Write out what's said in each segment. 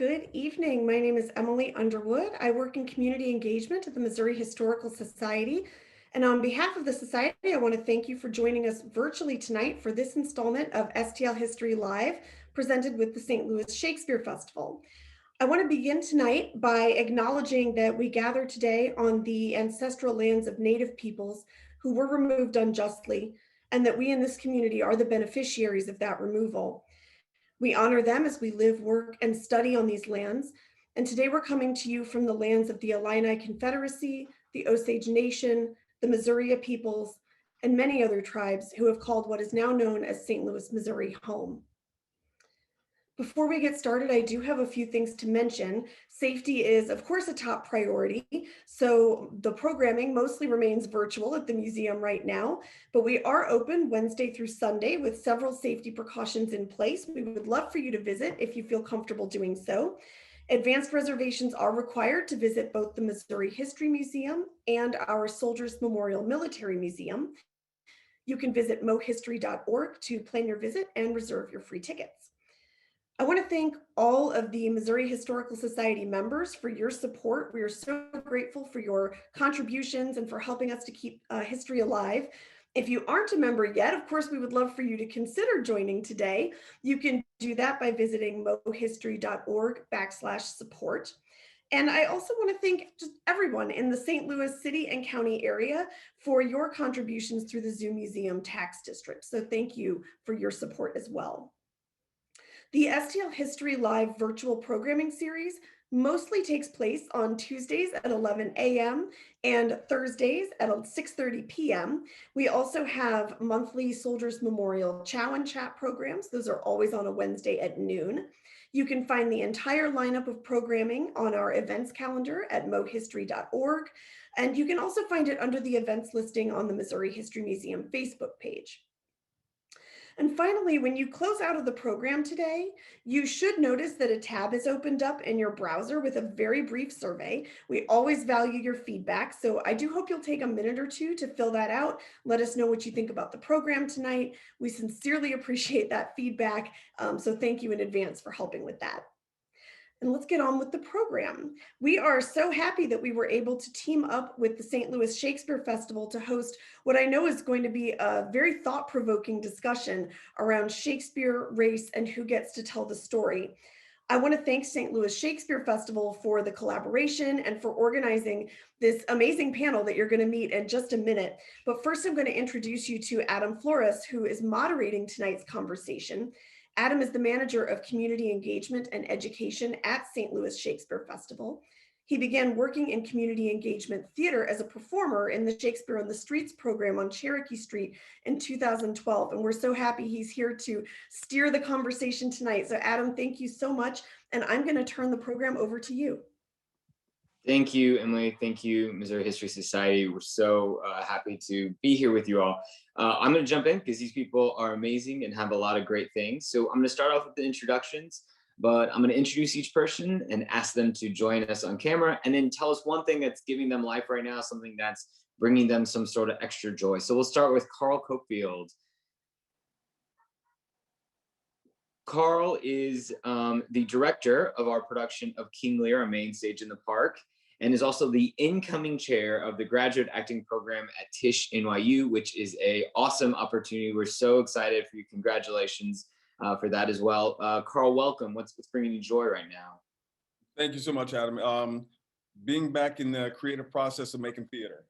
Good evening. My name is Emily Underwood. I work in community engagement at the Missouri Historical Society. And on behalf of the Society, I want to thank you for joining us virtually tonight for this installment of STL History Live, presented with the St. Louis Shakespeare Festival. I want to begin tonight by acknowledging that we gather today on the ancestral lands of Native peoples who were removed unjustly, and that we in this community are the beneficiaries of that removal. We honor them as we live, work, and study on these lands. And today we're coming to you from the lands of the Illini Confederacy, the Osage Nation, the Missouri peoples, and many other tribes who have called what is now known as St. Louis, Missouri home. Before we get started, I do have a few things to mention. Safety is, of course, a top priority. So the programming mostly remains virtual at the museum right now, but we are open Wednesday through Sunday with several safety precautions in place. We would love for you to visit if you feel comfortable doing so. Advanced reservations are required to visit both the Missouri History Museum and our Soldiers Memorial Military Museum. You can visit mohistory.org to plan your visit and reserve your free tickets. I want to thank all of the Missouri Historical Society members for your support. We are so grateful for your contributions and for helping us to keep history alive. If you aren't a member yet, of course, we would love for you to consider joining today. You can do that by visiting mohistory.org/support. And I also want to thank just everyone in the St. Louis City and County area for your contributions through the Zoo Museum Tax District. So thank you for your support as well. The STL History Live virtual programming series mostly takes place on Tuesdays at 11 a.m. and Thursdays at 6:30 p.m. We also have monthly Soldiers Memorial Chow and Chat programs. Those are always on a Wednesday at noon. You can find the entire lineup of programming on our events calendar at mohistory.org. And you can also find it under the events listing on the Missouri History Museum Facebook page. And finally, when you close out of the program today, you should notice that a tab is opened up in your browser with a very brief survey. We always value your feedback, so I do hope you'll take a minute or two to fill that out. Let us know what you think about the program tonight. We sincerely appreciate that feedback, so thank you in advance for helping with that. And let's get on with the program. We are so happy that we were able to team up with the St. Louis Shakespeare Festival to host what I know is going to be a very thought-provoking discussion around Shakespeare, race, and who gets to tell the story. I want to thank St. Louis Shakespeare Festival for the collaboration and for organizing this amazing panel that you're going to meet in just a minute. But first, I'm going to introduce you to Adam Flores, who is moderating tonight's conversation. Adam is the manager of community engagement and education at St. Louis Shakespeare Festival. He began working in community engagement theater as a performer in the Shakespeare on the Streets program on Cherokee Street in 2012. And we're so happy he's here to steer the conversation tonight. So Adam, thank you so much. And I'm going to turn the program over to you. Thank you, Emily. Thank you, Missouri History Society. We're so happy to be here with you all. I'm going to jump in because these people are amazing and have a lot of great things. So I'm going to start off with the introductions, but I'm going to introduce each person and ask them to join us on camera and then tell us one thing that's giving them life right now, something that's bringing them some sort of extra joy. So we'll start with Carl Cofield. Carl is the director of our production of King Lear, a main stage in the park, and is also the incoming chair of the graduate acting program at Tisch NYU, which is an awesome opportunity. We're so excited for you. Congratulations for that as well. Carl, welcome. What's bringing you joy right now? Thank you so much, Adam. Being back in the creative process of making theater,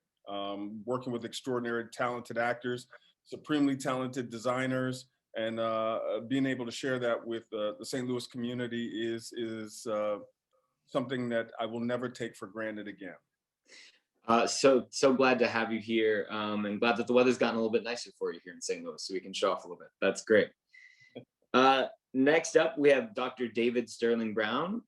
working with extraordinary, talented actors, supremely talented designers, and being able to share that with the St. Louis community is something that I will never take for granted again. So glad to have you here, and glad that the weather's gotten a little bit nicer for you here in St. Louis, so we can show off a little bit. That's great. Next up, we have Dr. David Sterling Brown,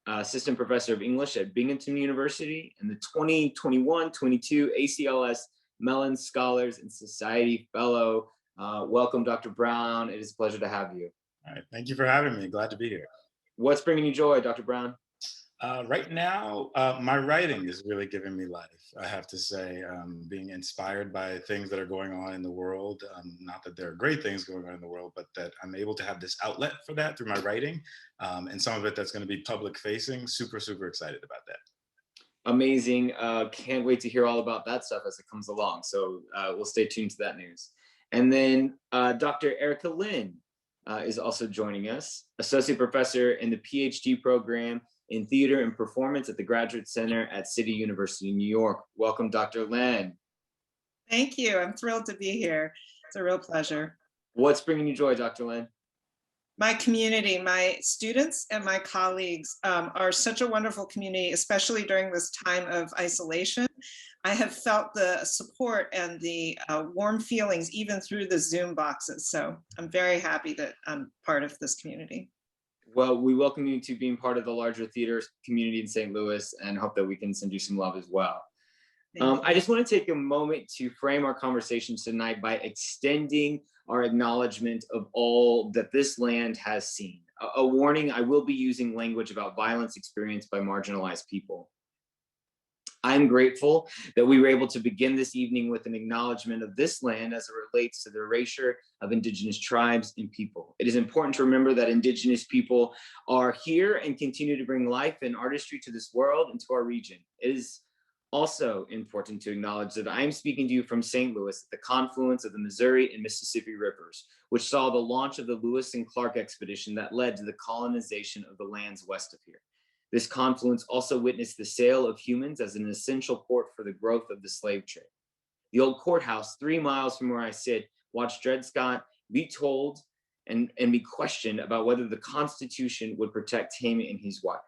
assistant professor of English at Binghamton University and the 2021-22 ACLS Mellon Scholars and Society Fellow. Welcome, Dr. Brown. It is a pleasure to have you. All right, thank you for having me. Glad to be here. What's bringing you joy, Dr. Brown? Right now, my writing is really giving me life. I have to say, being inspired by things that are going on in the world. Not that there are great things going on in the world, but that I'm able to have this outlet for that through my writing, and some of it that's going to be public facing. Super, super excited about that. Amazing. Can't wait to hear all about that stuff as it comes along. So we'll stay tuned to that news. And then Dr. Erica Lynn is also joining us, Associate Professor in the PhD program in Theater and Performance at the Graduate Center at City University, New York. Welcome, Dr. Lynn. Thank you. I'm thrilled to be here. It's a real pleasure. What's bringing you joy, Dr. Lynn? My community, my students and my colleagues are such a wonderful community, especially during this time of isolation. I have felt the support and the warm feelings even through the Zoom boxes. So I'm very happy that I'm part of this community. Well, we welcome you to being part of the larger theater community in St. Louis and hope that we can send you some love as well. I just want to take a moment to frame our conversation tonight by extending our acknowledgement of all that this land has seen. A warning, I will be using language about violence experienced by marginalized people. I'm grateful that we were able to begin this evening with an acknowledgement of this land as it relates to the erasure of Indigenous tribes and people. It is important to remember that Indigenous people are here and continue to bring life and artistry to this world and to our region. It is also important to acknowledge that I'm speaking to you from St. Louis at the confluence of the Missouri and Mississippi rivers, which saw the launch of the Lewis and Clark expedition that led to the colonization of the lands west of here. This confluence also witnessed the sale of humans as an essential port for the growth of the slave trade. The old courthouse, 3 miles from where I sit, watched Dred Scott be told and be questioned about whether the Constitution would protect him and his wife.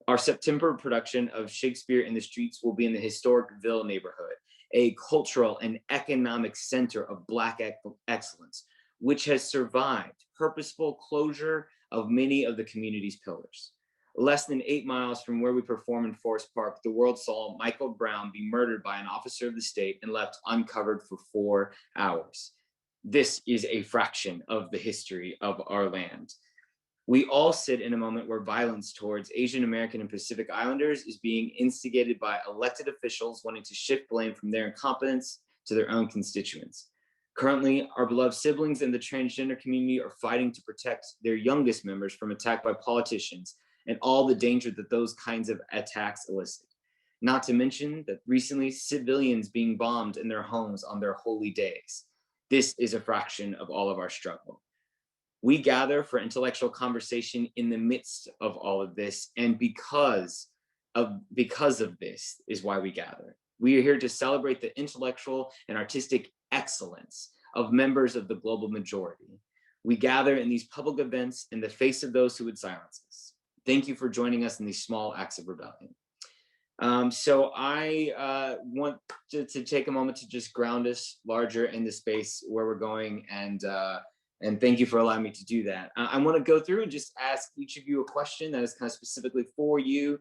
Our September production of Shakespeare in the Streets will be in the historic Ville neighborhood, a cultural and economic center of Black excellence, which has survived purposeful closure of many of the community's pillars. Less than 8 miles from where we perform in Forest Park, the world saw Michael Brown be murdered by an officer of the state and left uncovered for 4 hours. This is a fraction of the history of our land. We all sit in a moment where violence towards Asian American and Pacific Islanders is being instigated by elected officials wanting to shift blame from their incompetence to their own constituents. Currently, our beloved siblings in the transgender community are fighting to protect their youngest members from attack by politicians and all the danger that those kinds of attacks elicit. Not to mention that recently civilians being bombed in their homes on their holy days. This is a fraction of all of our struggle. We gather for intellectual conversation in the midst of all of this, and because of this is why we gather. We are here to celebrate the intellectual and artistic excellence of members of the global majority. We gather in these public events in the face of those who would silence us. Thank you for joining us in these small acts of rebellion. So I want to take a moment to just ground us larger in the space where we're going, and thank you for allowing me to do that. I want to go through and just ask each of you a question that is kind of specifically for you,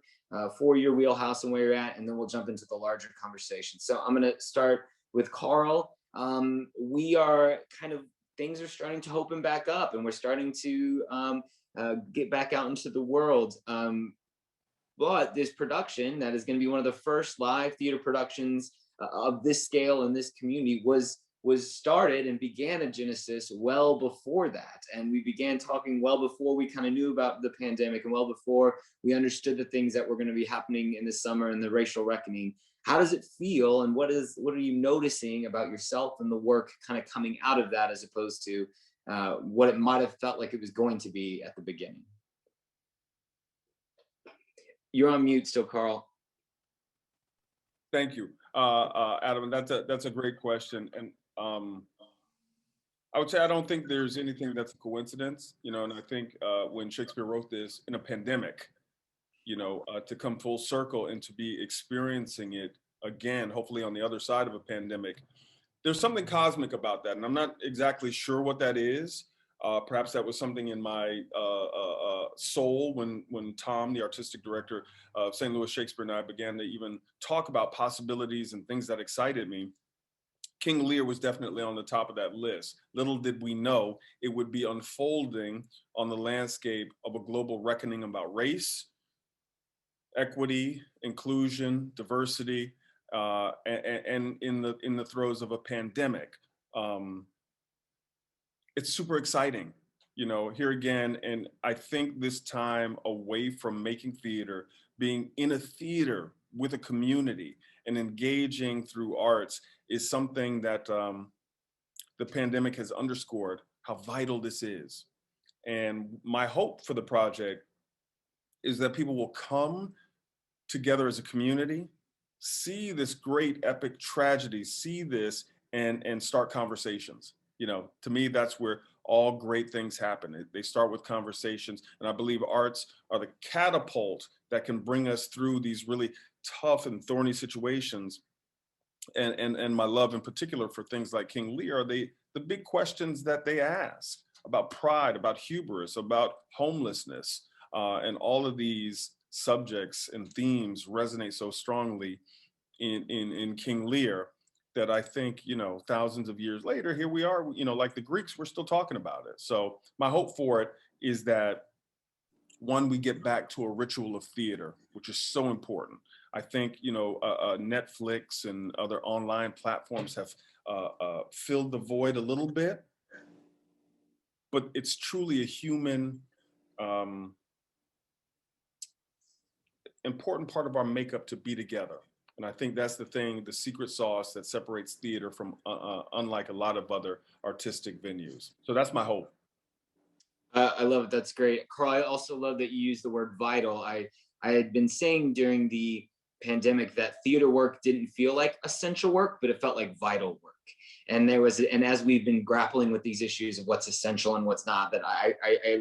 for your wheelhouse and where you're at, and then we'll jump into the larger conversation. So I'm going to start with Carl. Things are starting to open back up, and we're starting to get back out into the world. But this production that is going to be one of the first live theater productions of this scale in this community was started and began a genesis well before that. And we began talking well before we kind of knew about the pandemic and well before we understood the things that were going to be happening in the summer and the racial reckoning. How does it feel, and what are you noticing about yourself and the work kind of coming out of that, as opposed to what it might have felt like it was going to be at the beginning? You're on mute still, Carl. Thank you, Adam. That's a great question, and I would say I don't think there's anything that's a coincidence, and I think when Shakespeare wrote this in a pandemic, to come full circle and to be experiencing it again, hopefully on the other side of a pandemic, there's something cosmic about that, and I'm not exactly sure what that is. Perhaps that was something in my soul when Tom, the artistic director of St. Louis Shakespeare, and I began to even talk about possibilities and things that excited me. King Lear was definitely on the top of that list. Little did we know it would be unfolding on the landscape of a global reckoning about race, equity, inclusion, diversity, and in the throes of a pandemic. It's super exciting, you know, here again. And I think this time away from making theater, being in a theater with a community and engaging through arts is something that the pandemic has underscored how vital this is. And my hope for the project is that people will come together as a community, see this great epic tragedy, see this and start conversations. You know, to me, that's where all great things happen. They start with conversations. And I believe arts are the catapult that can bring us through these really tough and thorny situations. And my love in particular for things like King Lear are the big questions that they ask about pride, about hubris, about homelessness, and all of these subjects and themes resonate so strongly in King Lear that I think, you know, thousands of years later, here we are, you know, like the Greeks, we're still talking about it. So my hope for it is that, one, we get back to a ritual of theater, which is so important. I think, you know, Netflix and other online platforms have filled the void a little bit, but it's truly a human, important part of our makeup to be together. And I think that's the thing, the secret sauce that separates theater from unlike a lot of other artistic venues. So that's my hope. I love it. That's great. Carl, I also love that you use the word vital. I had been saying during the pandemic that theater work didn't feel like essential work, but it felt like vital work. And and as we've been grappling with these issues of what's essential and what's not, that I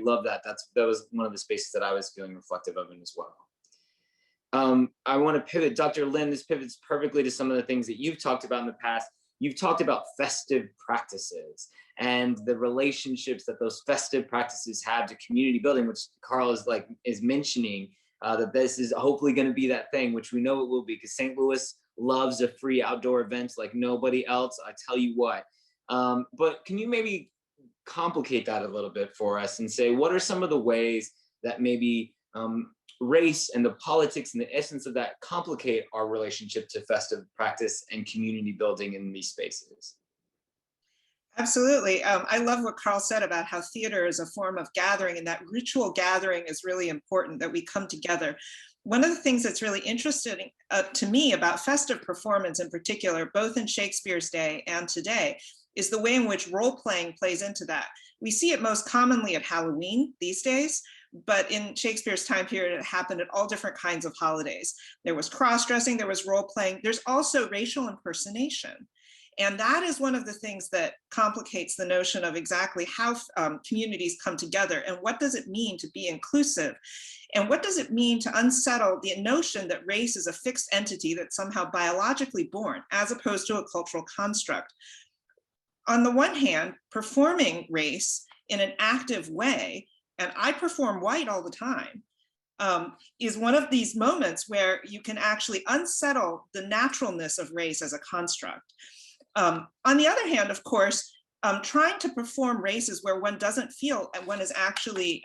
love that. That was one of the spaces that I was feeling reflective of it as well. I want to pivot, Dr. Lin, this pivots perfectly to some of the things that you've talked about in the past. You've talked about festive practices and the relationships that those festive practices have to community building, which Carl is mentioning, that this is hopefully going to be that thing, which we know it will be, because St. Louis loves a free outdoor event like nobody else. I tell you what. But can you maybe complicate that a little bit for us and say, what are some of the ways that maybe race and the politics and the essence of that complicate our relationship to festive practice and community building in these spaces? Absolutely. I love what Carl said about how theater is a form of gathering, and that ritual gathering is really important, that we come together. One of the things that's really interesting to me about festive performance in particular, both in Shakespeare's day and today, is the way in which role-playing plays into that. We see it most commonly at Halloween these days, but in Shakespeare's time period, it happened at all different kinds of holidays. There was cross-dressing, there was role-playing, there's also racial impersonation. And that is one of the things that complicates the notion of exactly how communities come together, and what does it mean to be inclusive? And what does it mean to unsettle the notion that race is a fixed entity that's somehow biologically born, as opposed to a cultural construct? On the one hand, performing race in an active way, and I perform white all the time, is one of these moments where you can actually unsettle the naturalness of race as a construct. On the other hand, of course, trying to perform races where one doesn't feel and one is actually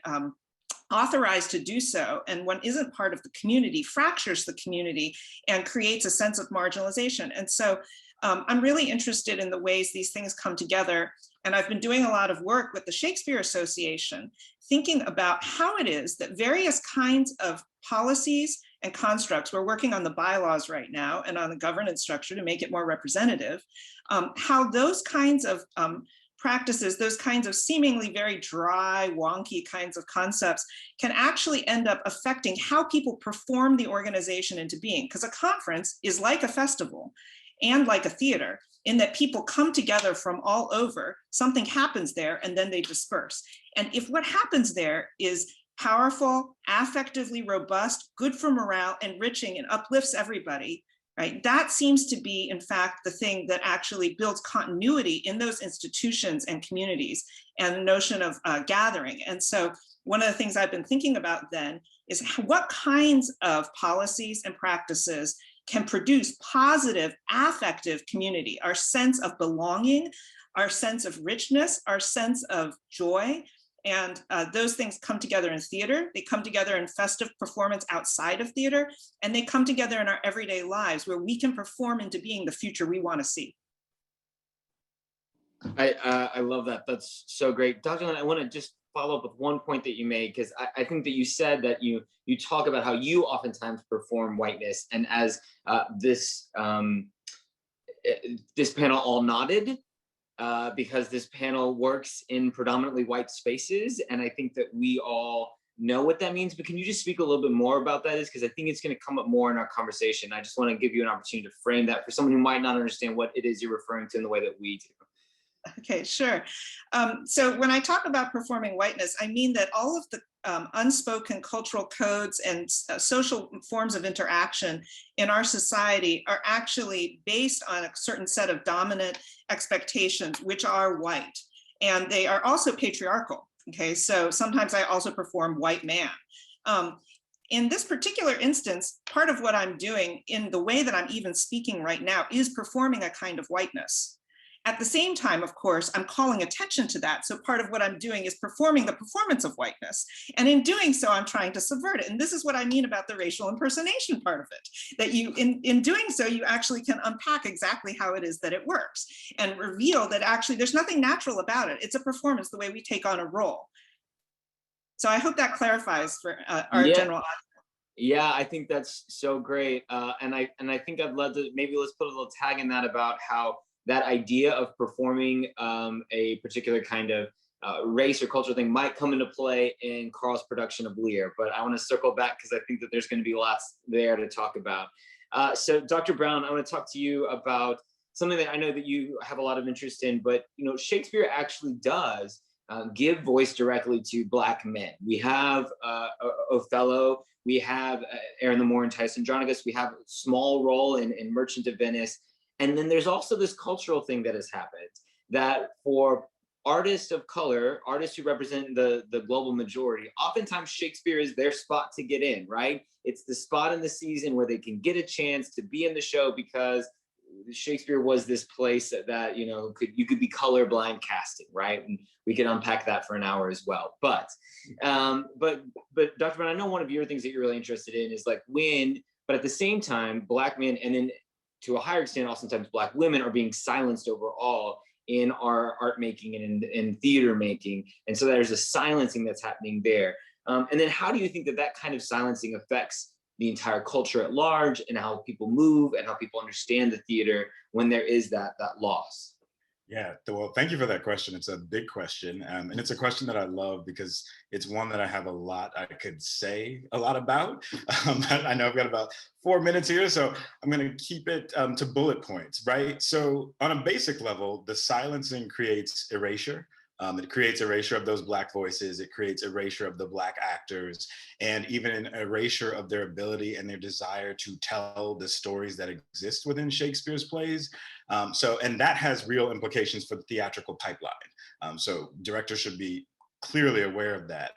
authorized to do so, and one isn't part of the community, fractures the community and creates a sense of marginalization. And so I'm really interested in the ways these things come together. And I've been doing a lot of work with the Shakespeare Association, thinking about how it is that various kinds of policies and constructs, we're working on the bylaws right now and on the governance structure to make it more representative, how those kinds of practices, those kinds of seemingly very dry, wonky kinds of concepts can actually end up affecting how people perform the organization into being. Because a conference is like a festival and like a theater, in that people come together from all over, something happens there, and then they disperse. And if what happens there is powerful, affectively robust, good for morale, enriching, and uplifts everybody, right? That seems to be, in fact, the thing that actually builds continuity in those institutions and communities, and the notion of gathering. And so one of the things I've been thinking about then is what kinds of policies and practices can produce positive affective community, our sense of belonging, our sense of richness, our sense of joy, And those things come together in theater, they come together in festive performance outside of theater, and they come together in our everyday lives where we can perform into being the future we want to see. I love that. That's so great. Dr. Lynn, I want to just follow up with one point that you made, because I think that you said that you talk about how you oftentimes perform whiteness, and as this panel all nodded, because this panel works in predominantly white spaces, and I think that we all know what that means. But can you just speak a little bit more about that? Is because I think it's going to come up more in our conversation. I just want to give you an opportunity to frame that for someone who might not understand what it is you're referring to in the way that we do. Okay, sure. So when I talk about performing whiteness, I mean that all of the unspoken cultural codes and social forms of interaction in our society are actually based on a certain set of dominant expectations, which are white. And they are also patriarchal. Okay, so sometimes I also perform white man. In this particular instance, part of what I'm doing in the way that I'm even speaking right now is performing a kind of whiteness. At the same time, of course, I'm calling attention to that. So part of what I'm doing is performing the performance of whiteness. And in doing so, I'm trying to subvert it. And this is what I mean about the racial impersonation part of it, that you, in doing so, you actually can unpack exactly how it is that it works and reveal that actually there's nothing natural about it. It's a performance the way we take on a role. So I hope that clarifies for our general audience. Yeah, I think that's so great. And I think I'd love to, maybe let's put a little tag in that about how that idea of performing a particular kind of race or cultural thing might come into play in Carl's production of Lear. But I want to circle back because I think that there's going to be lots there to talk about. So Dr. Brown, I want to talk to you about something that I know that you have a lot of interest in, but you know, Shakespeare actually does give voice directly to Black men. We have Othello, we have Aaron the Moor and Andronicus, we have a small role in Merchant of Venice. And then there's also this cultural thing that has happened, that for artists of color, artists who represent the global majority, oftentimes Shakespeare is their spot to get in, right? It's the spot in the season where they can get a chance to be in the show because Shakespeare was this place that you know, you could be colorblind casting, right? And we could unpack that for an hour as well. But Dr. Brown, I know one of your things that you're really interested in is like when, but at the same time, Black men, and then to a higher extent, oftentimes Black women are being silenced overall in our art making and in theater making. And so there's a silencing that's happening there. And then how do you think that that kind of silencing affects the entire culture at large and how people move and how people understand the theater when there is that loss? Yeah, well, thank you for that question. It's a big question. And it's a question that I love because it's one that I have a lot I could say a lot about. I know I've got about 4 minutes here, so I'm going to keep it to bullet points, right? So on a basic level, the silencing creates erasure. It creates erasure of those Black voices. It creates erasure of the Black actors, and even an erasure of their ability and their desire to tell the stories that exist within Shakespeare's plays. And that has real implications for the theatrical pipeline. So directors should be clearly aware of that.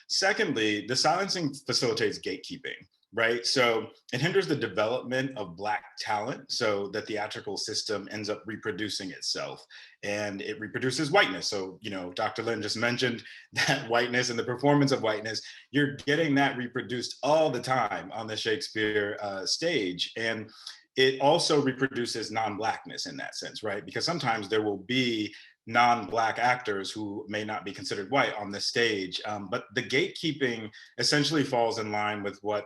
Secondly, the silencing facilitates gatekeeping. Right, so it hinders the development of Black talent, so the theatrical system ends up reproducing itself, and it reproduces whiteness. So, you know, Dr. Lynn just mentioned that whiteness and the performance of whiteness. You're getting that reproduced all the time on the Shakespeare stage, and it also reproduces non-Blackness in that sense, right? Because sometimes there will be non-Black actors who may not be considered white on the stage, but the gatekeeping essentially falls in line with what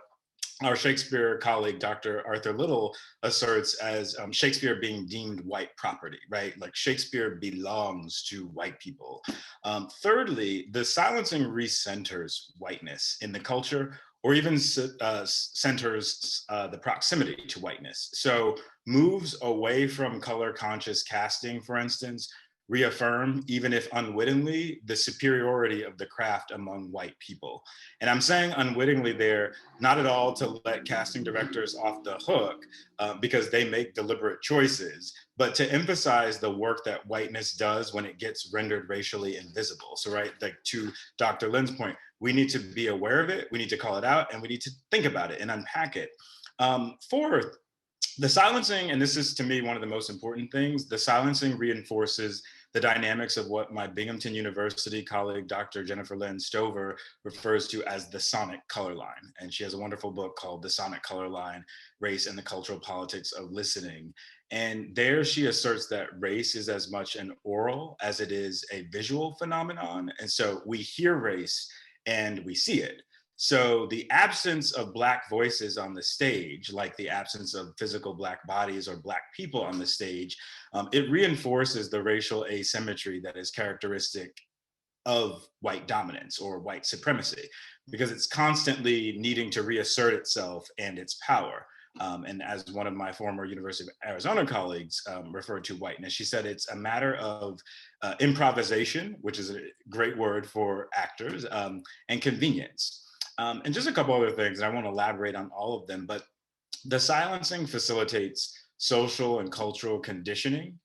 our Shakespeare colleague, Dr. Arthur Little, asserts as Shakespeare being deemed white property, right? Like Shakespeare belongs to white people. Thirdly, the silencing recenters whiteness in the culture, or even centers the proximity to whiteness. So moves away from color conscious casting, for instance, reaffirm, even if unwittingly, the superiority of the craft among white people. And I'm saying unwittingly there, not at all to let casting directors off the hook because they make deliberate choices, but to emphasize the work that whiteness does when it gets rendered racially invisible. So right, like to Dr. Lynn's point, we need to be aware of it, we need to call it out, and we need to think about it and unpack it. Fourth, the silencing, and this is to me one of the most important things, the silencing reinforces the dynamics of what my Binghamton University colleague, Dr. Jennifer Lynn Stover, refers to as the sonic color line. And she has a wonderful book called The Sonic Color Line, Race and the Cultural Politics of Listening. And there she asserts that race is as much an oral as it is a visual phenomenon. And so we hear race and we see it. So the absence of Black voices on the stage, like the absence of physical Black bodies or Black people on the stage, it reinforces the racial asymmetry that is characteristic of white dominance or white supremacy, because it's constantly needing to reassert itself and its power. And as one of my former University of Arizona colleagues referred to whiteness, she said it's a matter of improvisation, which is a great word for actors, and convenience. And just a couple other things, and I won't elaborate on all of them, but the silencing facilitates social and cultural conditioning.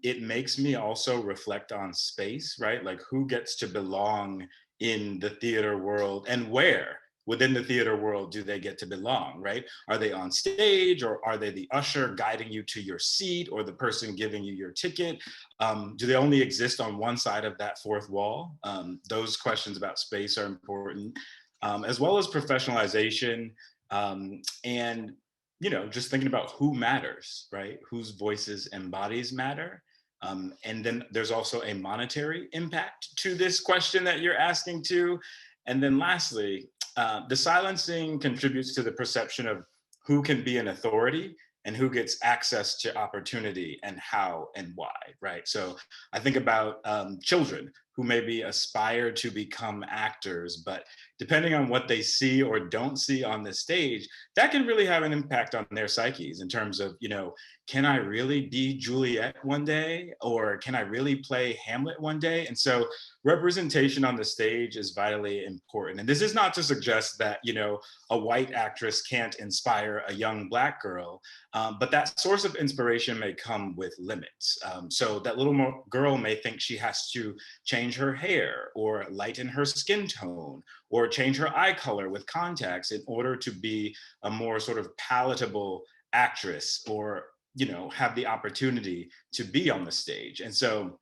It makes me also reflect on space, right? Like who gets to belong in the theater world and where within the theater world do they get to belong, right? Are they on stage, or are they the usher guiding you to your seat, or the person giving you your ticket? Do they only exist on one side of that fourth wall? Those questions about space are important. As well as professionalization, and just thinking about who matters, right? Whose voices and bodies matter. And then there's also a monetary impact to this question that you're asking too. And then lastly, the silencing contributes to the perception of who can be an authority and who gets access to opportunity and how and why, right? So I think about children who maybe aspire to become actors, but depending on what they see or don't see on the stage, that can really have an impact on their psyches in terms of, can I really be Juliet one day? Or can I really play Hamlet one day? And so representation on the stage is vitally important. And this is not to suggest that, a white actress can't inspire a young Black girl, but that source of inspiration may come with limits. So that little girl may think she has to change her hair or lighten her skin tone or change her eye color with contacts in order to be a more sort of palatable actress, or have the opportunity to be on the stage. And so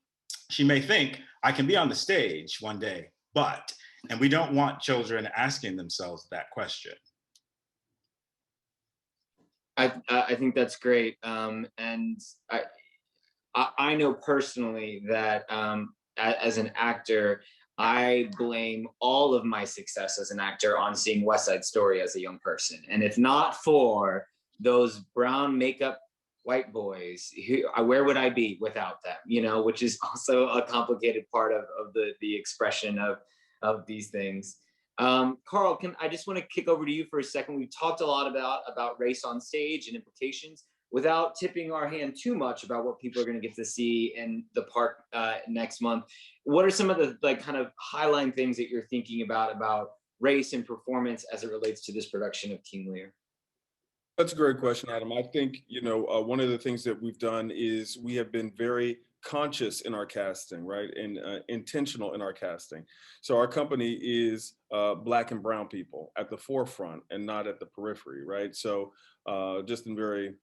she may think, I can be on the stage one day, and we don't want children asking themselves that question. I think that's great. And I know personally that as an actor, I blame all of my success as an actor on seeing West Side Story as a young person. And if not for those brown makeup white boys, where would I be without them? Which is also a complicated part of the expression of these things. Carl, I just want to kick over to you for a second. We've talked a lot about race on stage and implications without tipping our hand too much about what people are going to get to see in the park next month. What are some of the kind of highline things that you're thinking about race and performance as it relates to this production of King Lear? That's a great question, Adam. I think, one of the things that we've done is we have been very conscious in our casting, right? And intentional in our casting. So our company is Black and brown people at the forefront and not at the periphery, right? So just in very,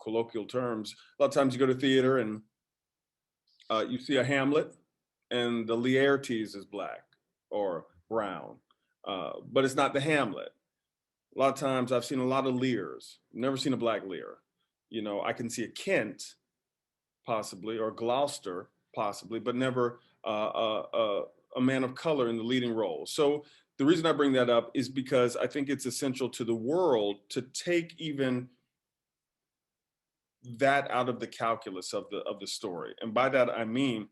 colloquial terms, a lot of times you go to theater and you see a Hamlet and the Laertes is Black or brown, but it's not the Hamlet. A lot of times I've seen a lot of Lears, never seen a Black Lear. I can see a Kent possibly, or Gloucester possibly, but never a man of color in the leading role. So the reason I bring that up is because I think it's essential to the world to take even that out of the calculus of the story. And by that, I mean,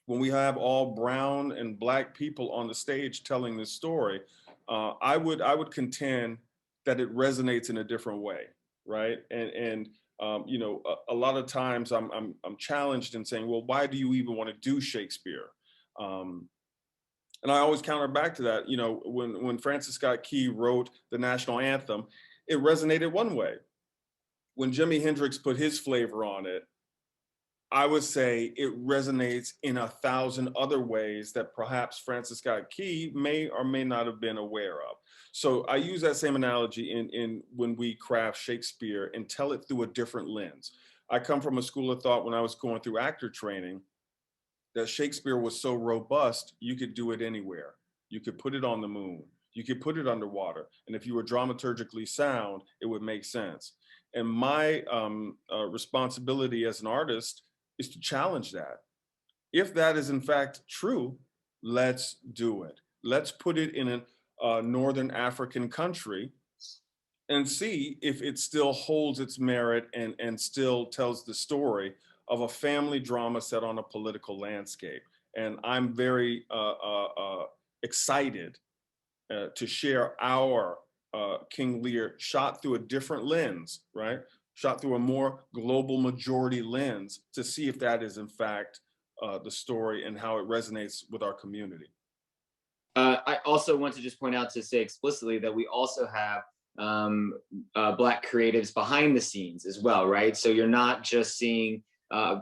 when we have all brown and Black people on the stage telling this story, I would contend that it resonates in a different way, right? And a lot of times I'm challenged in saying, well, why do you even want to do Shakespeare? And I always counter back to that. When Francis Scott Key wrote the national anthem, it resonated one way. When Jimi Hendrix put his flavor on it, I would say it resonates in 1,000 other ways that perhaps Francis Scott Key may or may not have been aware of. So I use that same analogy in when we craft Shakespeare and tell it through a different lens. I come from a school of thought when I was going through actor training that Shakespeare was so robust, you could do it anywhere. You could put it on the moon. You could put it underwater. And if you were dramaturgically sound, it would make sense. And my responsibility as an artist is to challenge that. If that is in fact true, let's do it. Let's put it in a Northern African country and see if it still holds its merit and still tells the story of a family drama set on a political landscape. And I'm very excited to share our King Lear shot through a different lens, right? Shot through a more global majority lens to see if that is in fact the story and how it resonates with our community. I also want to just point out to say explicitly that we also have Black creatives behind the scenes as well, right? So you're not just seeing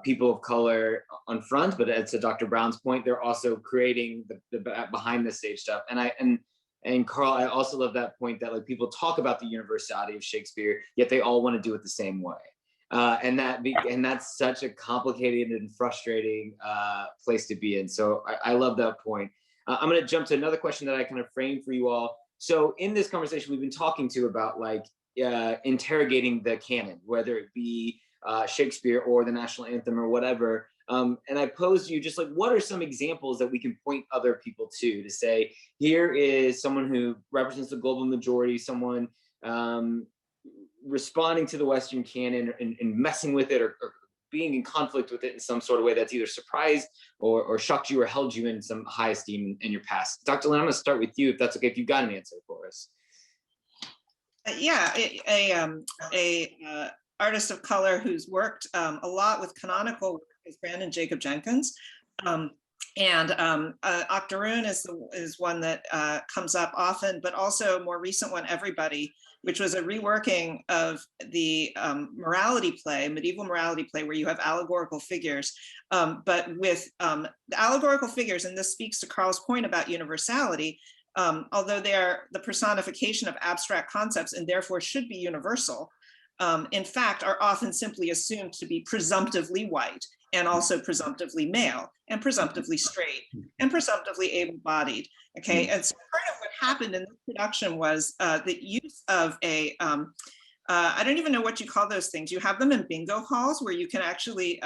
people of color on front, but to Dr. Brown's point, they're also creating the behind the stage stuff. And Carl, I also love that point that like people talk about the universality of Shakespeare, yet they all want to do it the same way. And that's such a complicated and frustrating place to be in. So I love that point. I'm going to jump to another question that I kind of framed for you all. So in this conversation, we've been talking about like interrogating the canon, whether it be Shakespeare or the national anthem or whatever. And I posed to you just like, what are some examples that we can point other people to say, here is someone who represents the global majority, someone responding to the Western canon and messing with it or being in conflict with it in some sort of way that's either surprised or shocked you or held you in some high esteem in your past. Dr. Lynn, I'm gonna start with you if that's okay, if you've got an answer for us. Yeah, a artist of color who's worked a lot with canonical work is Brandon Jacob Jenkins. Octoroon is one that comes up often, but also more recent one, Everybody, which was a reworking of the morality play, medieval morality play, where you have allegorical figures, but with the allegorical figures, and this speaks to Carl's point about universality, although they are the personification of abstract concepts and therefore should be universal, in fact, are often simply assumed to be presumptively white and also presumptively male and presumptively straight and presumptively able-bodied. Okay, and so part of what happened in this production was the use of a, I don't even know what you call those things. You have them in bingo halls where you can actually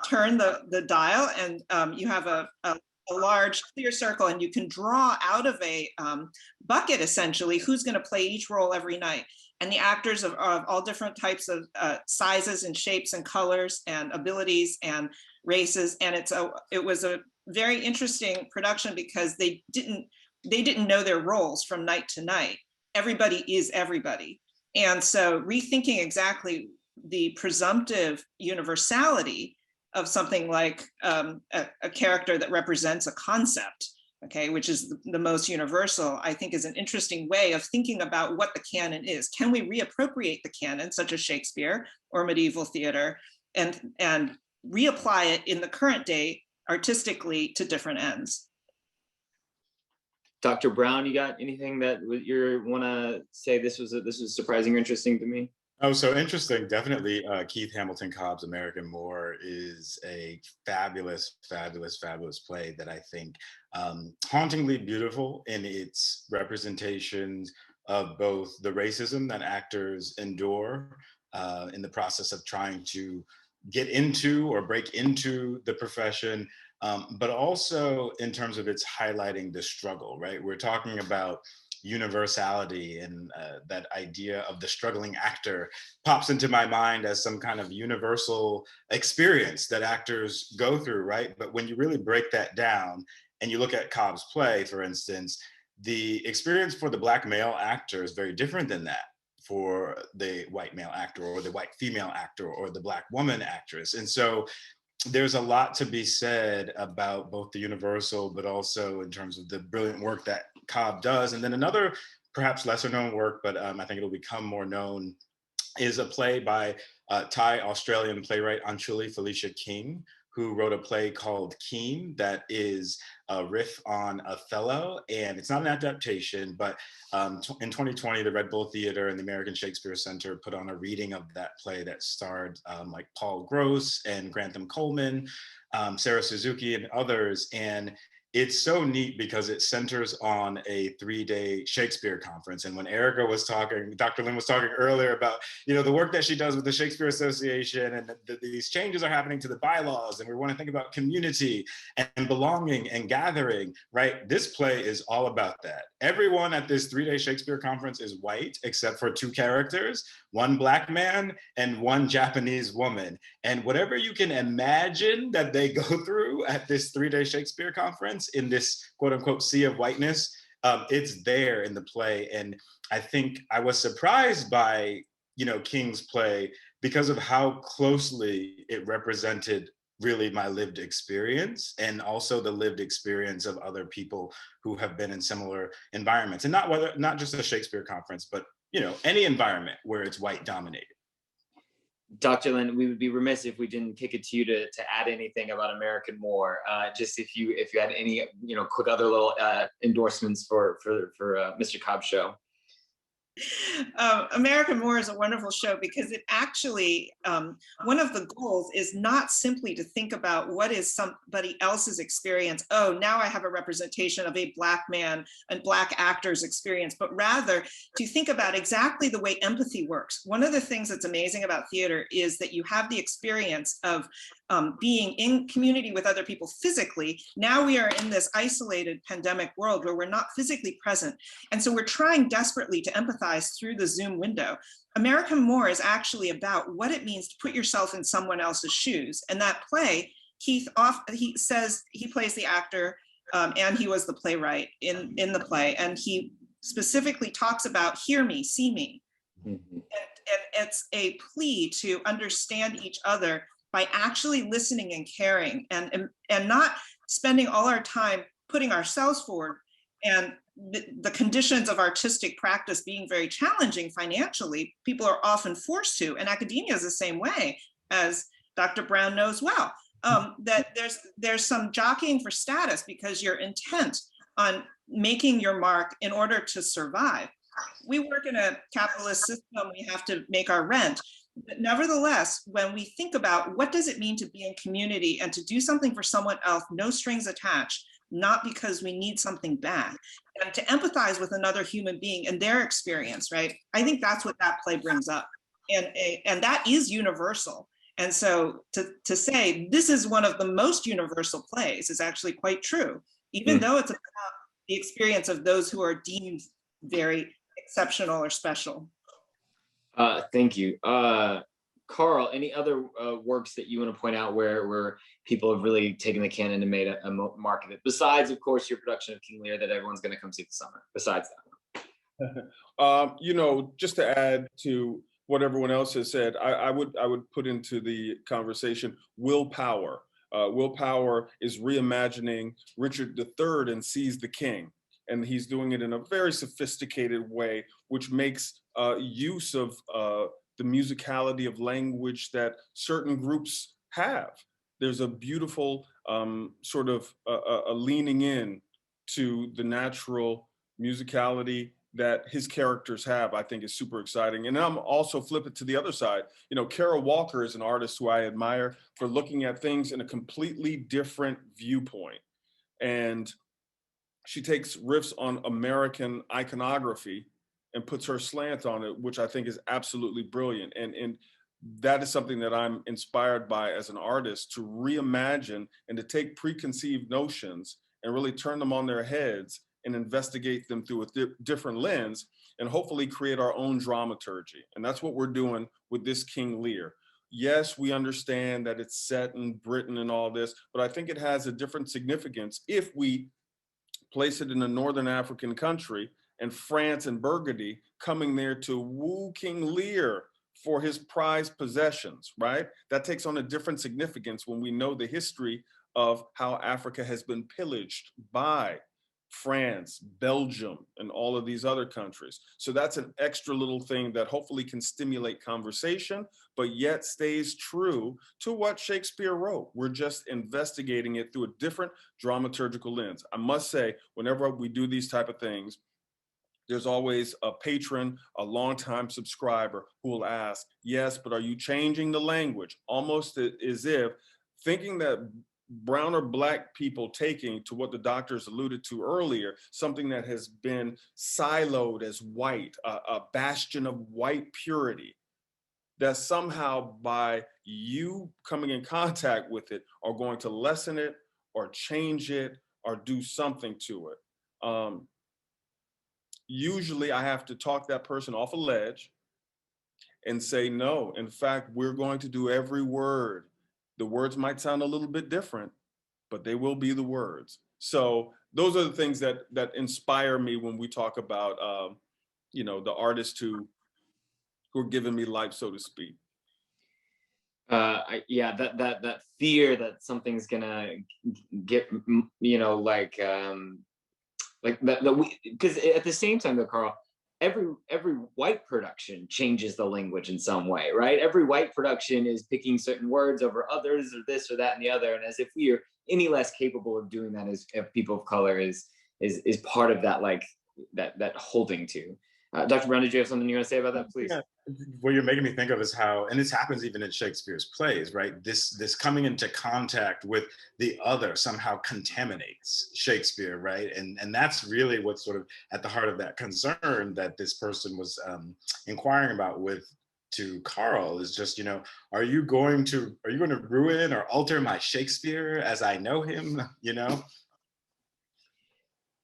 turn the dial and you have a large clear circle and you can draw out of a bucket essentially who's going to play each role every night. And the actors of all different types of sizes and shapes and colors and abilities and races. And it was a very interesting production because they didn't know their roles from night to night. Everybody is everybody. And so rethinking exactly the presumptive universality of something like a character that represents a concept, okay, which is the most universal, I think is an interesting way of thinking about what the canon is. Can we reappropriate the canon, such as Shakespeare or medieval theater, and reapply it in the current day artistically to different ends? Dr. Brown, you got anything that you want to say this was surprising or interesting to me? Oh, so interesting. Definitely Keith Hamilton Cobb's American Moor is a fabulous, fabulous, fabulous play that I think hauntingly beautiful in its representations of both the racism that actors endure in the process of trying to get into or break into the profession, but also in terms of its highlighting the struggle, right? We're talking about universality, and that idea of the struggling actor pops into my mind as some kind of universal experience that actors go through, right? But when you really break that down and you look at Cobb's play, for instance, the experience for the Black male actor is very different than that for the white male actor or the white female actor or the Black woman actress. And so there's a lot to be said about both the universal, but also in terms of the brilliant work that Cobb does. And then another perhaps lesser known work, but I think it'll become more known, is a play by Thai Australian playwright Anchuli Felicia King, who wrote a play called Keen that is a riff on Othello, and it's not an adaptation, but in 2020, the Red Bull Theater and the American Shakespeare Center put on a reading of that play that starred like Paul Gross and Grantham Coleman, Sarah Suzuki, and others. And it's so neat because it centers on a 3-day Shakespeare conference. And when Erica was talking, Dr. Lynn was talking earlier about, the work that she does with the Shakespeare Association, and these changes are happening to the bylaws, and we want to think about community and belonging and gathering, right? This play is all about that. Everyone at this 3-day Shakespeare conference is white, except for 2 characters, one Black man and one Japanese woman. And whatever you can imagine that they go through at this 3-day Shakespeare conference in this quote unquote sea of whiteness, it's there in the play. And I think I was surprised by, King's play because of how closely it represented really my lived experience, and also the lived experience of other people who have been in similar environments, and not just a Shakespeare conference, but any environment where it's white dominated. Dr. Lynn, we would be remiss if we didn't kick it to you to add anything about American More. Just if you had any quick other little endorsements for Mr. Cobb's show. American More is a wonderful show because it actually, one of the goals is not simply to think about what is somebody else's experience. Oh, now I have a representation of a Black man and Black actor's experience, but rather to think about exactly the way empathy works. One of the things that's amazing about theater is that you have the experience of being in community with other people physically. Now we are in this isolated pandemic world where we're not physically present. And so we're trying desperately to empathize through the Zoom window. American More is actually about what it means to put yourself in someone else's shoes. And that play, he says he plays the actor and he was the playwright in the play. And he specifically talks about hear me, see me. Mm-hmm. And it's a plea to understand each other by actually listening and caring, and not spending all our time putting ourselves forward, and the conditions of artistic practice being very challenging financially. People are often forced to, and academia is the same way, as Dr. Brown knows well, that there's some jockeying for status because you're intent on making your mark in order to survive. We work in a capitalist system, we have to make our rent. But nevertheless, when we think about what does it mean to be in community and to do something for someone else, no strings attached, not because we need something back, and to empathize with another human being and their experience, right? I think that's what that play brings up. And that is universal. And so to say this is one of the most universal plays is actually quite true, even though it's about the experience of those who are deemed very exceptional or special. Thank you. Carl, any other works that you want to point out where people have really taken the canon and made a mark of it, besides, of course, your production of King Lear that everyone's going to come see this summer, besides that? Just to add to what everyone else has said, I would put into the conversation willpower. Willpower is reimagining Richard III and Seize the King. And he's doing it in a very sophisticated way, which makes use of the musicality of language that certain groups have. There's a beautiful sort of a leaning in to the natural musicality that his characters have. I think is super exciting. And I'm also flip it to the other side. Kara Walker is an artist who I admire for looking at things in a completely different viewpoint. And she takes riffs on American iconography and puts her slant on it, which I think is absolutely brilliant. And that is something that I'm inspired by as an artist, to reimagine and to take preconceived notions and really turn them on their heads and investigate them through a different lens, and hopefully create our own dramaturgy. And that's what we're doing with this King Lear. Yes, we understand that it's set in Britain and all this, but I think it has a different significance if we place it in a Northern African country, and France and Burgundy coming there to woo King Lear for his prized possessions, right? That takes on a different significance when we know the history of how Africa has been pillaged by France, Belgium, and all of these other countries. So that's an extra little thing that hopefully can stimulate conversation, but yet stays true to what Shakespeare wrote. We're just investigating it through a different dramaturgical lens. I must say, whenever we do these type of things, there's always a patron, a longtime subscriber who will ask, yes, but are you changing the language? Almost as if thinking that brown or black people taking to what the doctors alluded to earlier, something that has been siloed as white, a bastion of white purity, that somehow by you coming in contact with it are going to lessen it or change it or do something to it. Usually I have to talk that person off a ledge and say, no, in fact, we're going to do every word. The words might sound a little bit different, but they will be the words. So those are the things that inspire me when we talk about, the artists who are giving me life, so to speak. Yeah, that fear that something's gonna get, like that because at the same time though, Carl, every white production changes the language in some way, right? Every white production is picking certain words over others, or this or that and the other, and as if we are any less capable of doing that as if people of color is part of that, like that holding to. Dr. Brown, did you have something you want to say about that, please? Yeah. What you're making me think of is how, and this happens even in Shakespeare's plays, right? This coming into contact with the other somehow contaminates Shakespeare, right? And that's really what's sort of at the heart of that concern that this person was inquiring about to Carl, is just, are you going to ruin or alter my Shakespeare as I know him,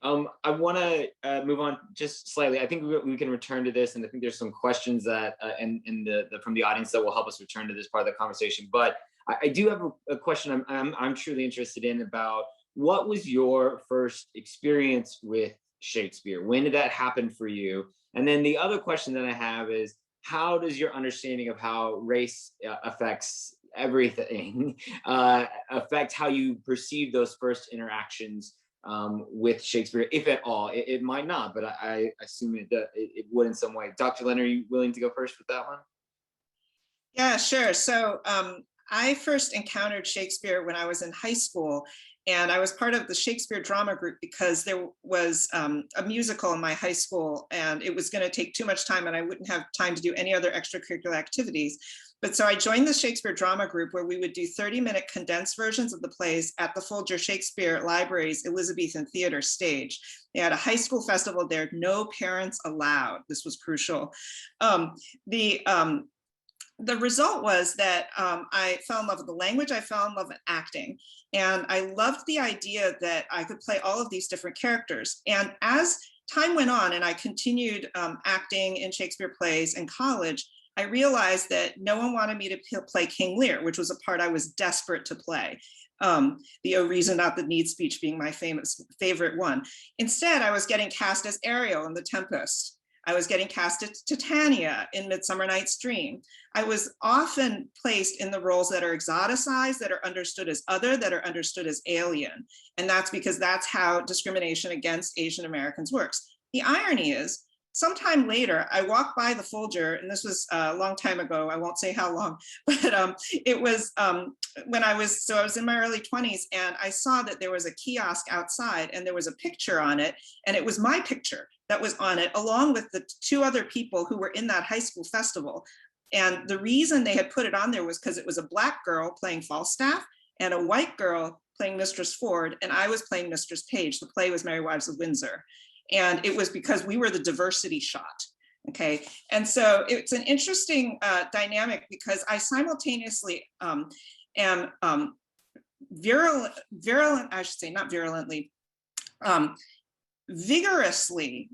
I want to move on just slightly. I think we can return to this, and I think there's some questions that from the audience that will help us return to this part of the conversation. But I do have a question I'm truly interested in about what was your first experience with Shakespeare? When did that happen for you? And then the other question that I have is, how does your understanding of how race affects everything affect how you perceive those first interactions with Shakespeare, if at all? It might not, but I assume it would in some way. Dr. Leonard, are you willing to go first with that one? Yeah, sure. So I first encountered Shakespeare when I was in high school, and I was part of the Shakespeare drama group because there was a musical in my high school, and it was going to take too much time and I wouldn't have time to do any other extracurricular activities. But so I joined the Shakespeare drama group, where we would do 30-minute condensed versions of the plays at the Folger Shakespeare Library's Elizabethan Theater stage. They had a high school festival there, no parents allowed. This was crucial. The result was that I fell in love with the language, I fell in love with acting, and I loved the idea that I could play all of these different characters. And as time went on and I continued acting in Shakespeare plays in college, I realized that no one wanted me to play King Lear, which was a part I was desperate to play. The "O reason not the need" speech being my favorite one. Instead, I was getting cast as Ariel in The Tempest. I was getting cast as Titania in Midsummer Night's Dream. I was often placed in the roles that are exoticized, that are understood as other, that are understood as alien. And that's because that's how discrimination against Asian Americans works. The irony is, sometime later, I walked by the Folger, and this was a long time ago, I won't say how long, but it was when I was in my early 20s, and I saw that there was a kiosk outside and there was a picture on it, and it was my picture that was on it, along with the two other people who were in that high school festival. And the reason they had put it on there was because it was a Black girl playing Falstaff and a white girl playing Mistress Ford, and I was playing Mistress Page. The play was Merry Wives of Windsor. And it was because we were the diversity shot, okay? And so it's an interesting dynamic, because I simultaneously am vigorously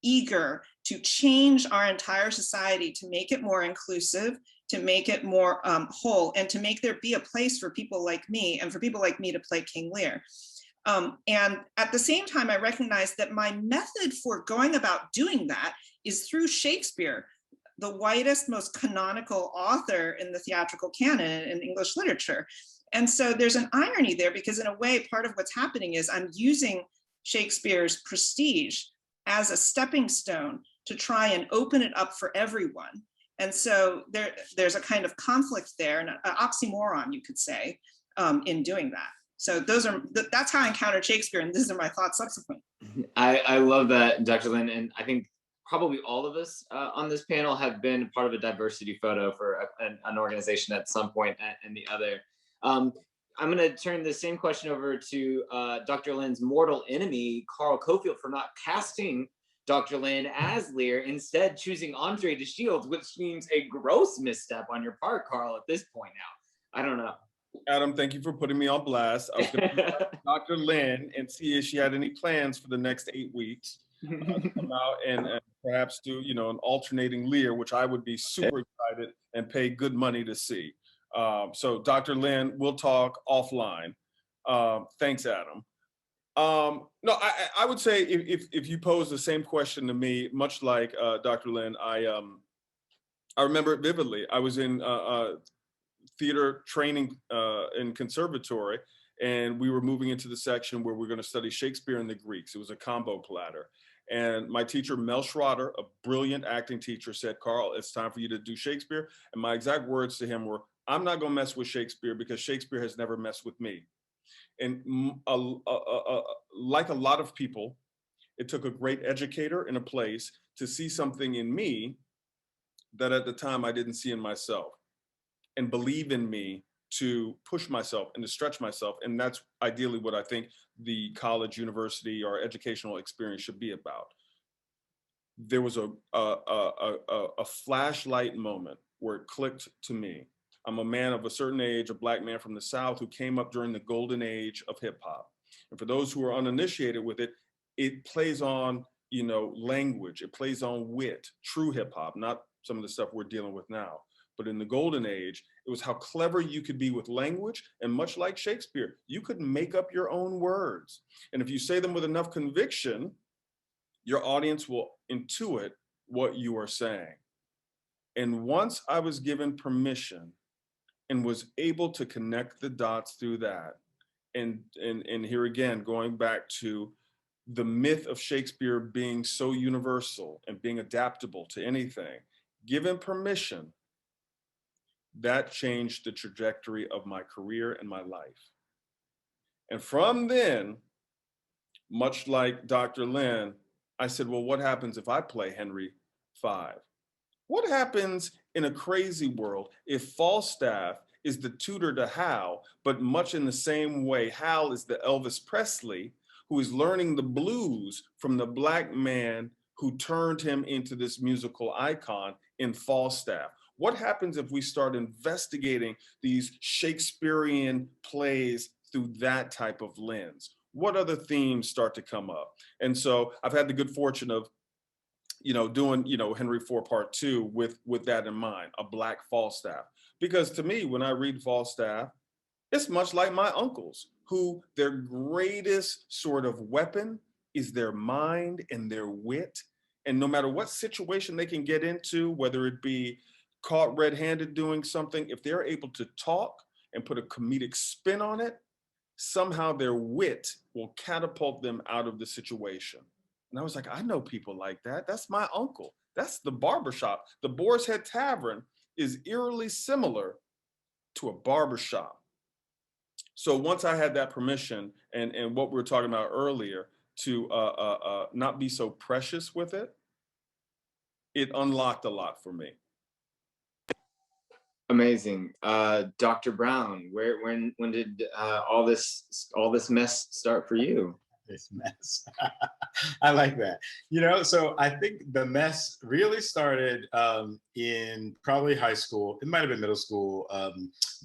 eager to change our entire society, to make it more inclusive, to make it more whole, and to make there be a place for people like me, and for people like me to play King Lear. And at the same time, I recognize that my method for going about doing that is through Shakespeare, the whitest, most canonical author in the theatrical canon in English literature. And so there's an irony there, because in a way, part of what's happening is I'm using Shakespeare's prestige as a stepping stone to try and open it up for everyone. And so there's a kind of conflict there, and an oxymoron, you could say, in doing that. So that's how I encountered Shakespeare, and these are my thoughts subsequent. I love that, Dr. Lynn, and I think probably all of us on this panel have been part of a diversity photo for an organization at some point and the other. I'm going to turn the same question over to Dr. Lynn's mortal enemy, Carl Cofield, for not casting Dr. Lynn as Lear, instead choosing Andre de Shields, which seems a gross misstep on your part, Carl, at this point now. I don't know. Adam, thank you for putting me on blast. I was going to Dr. Lynn and see if she had any plans for the next 8 weeks to come out and perhaps do, you know, an alternating Lear, which I would be super excited and pay good money to see. So Dr. Lynn, we'll talk offline. Thanks, Adam. No, I would say if you pose the same question to me, much like Dr. Lynn, I remember it vividly. I was in theater training in conservatory, and we were moving into the section where we're going to study Shakespeare and the Greeks. It was a combo platter. And my teacher, Mel Schroeder, a brilliant acting teacher, said, "Carl, it's time for you to do Shakespeare." And my exact words to him were, "I'm not going to mess with Shakespeare because Shakespeare has never messed with me." And like a lot of people, it took a great educator in a place to see something in me that at the time I didn't see in myself, and believe in me to push myself and to stretch myself. And that's ideally what I think the college, university, or educational experience should be about. There was a flashlight moment where it clicked to me. I'm a man of a certain age, a Black man from the South who came up during the golden age of hip hop. And for those who are uninitiated with it, it plays on, you know, language, it plays on wit, true hip hop, not some of the stuff we're dealing with now. But in the golden age, it was how clever you could be with language. And much like Shakespeare, you could make up your own words. And if you say them with enough conviction, your audience will intuit what you are saying. And once I was given permission and was able to connect the dots through that, and here again, going back to the myth of Shakespeare being so universal and being adaptable to anything, given permission, that changed the trajectory of my career and my life. And from then, much like Dr. Lynn, I said, well, what happens if I play Henry V? What happens in a crazy world if Falstaff is the tutor to Hal, but much in the same way, Hal is the Elvis Presley who is learning the blues from the Black man who turned him into this musical icon in Falstaff? What happens if we start investigating these Shakespearean plays through that type of lens? What other themes start to come up? And so I've had the good fortune of, you know, doing, you know, Henry IV Part 2 with that in mind, a Black Falstaff. Because to me, when I read Falstaff, it's much like my uncles, who their greatest sort of weapon is their mind and their wit. And no matter what situation they can get into, whether it be caught red-handed doing something, if they're able to talk and put a comedic spin on it, somehow their wit will catapult them out of the situation. And I was like, I know people like that. That's my uncle. That's the barbershop. The Boar's Head Tavern is eerily similar to a barbershop. So once I had that permission and what we were talking about earlier to not be so precious with it, it unlocked a lot for me. Amazing. Dr. Brown, when did all this mess start for you? This mess. I like that. You know, so I think the mess really started in probably high school. It might have been middle school,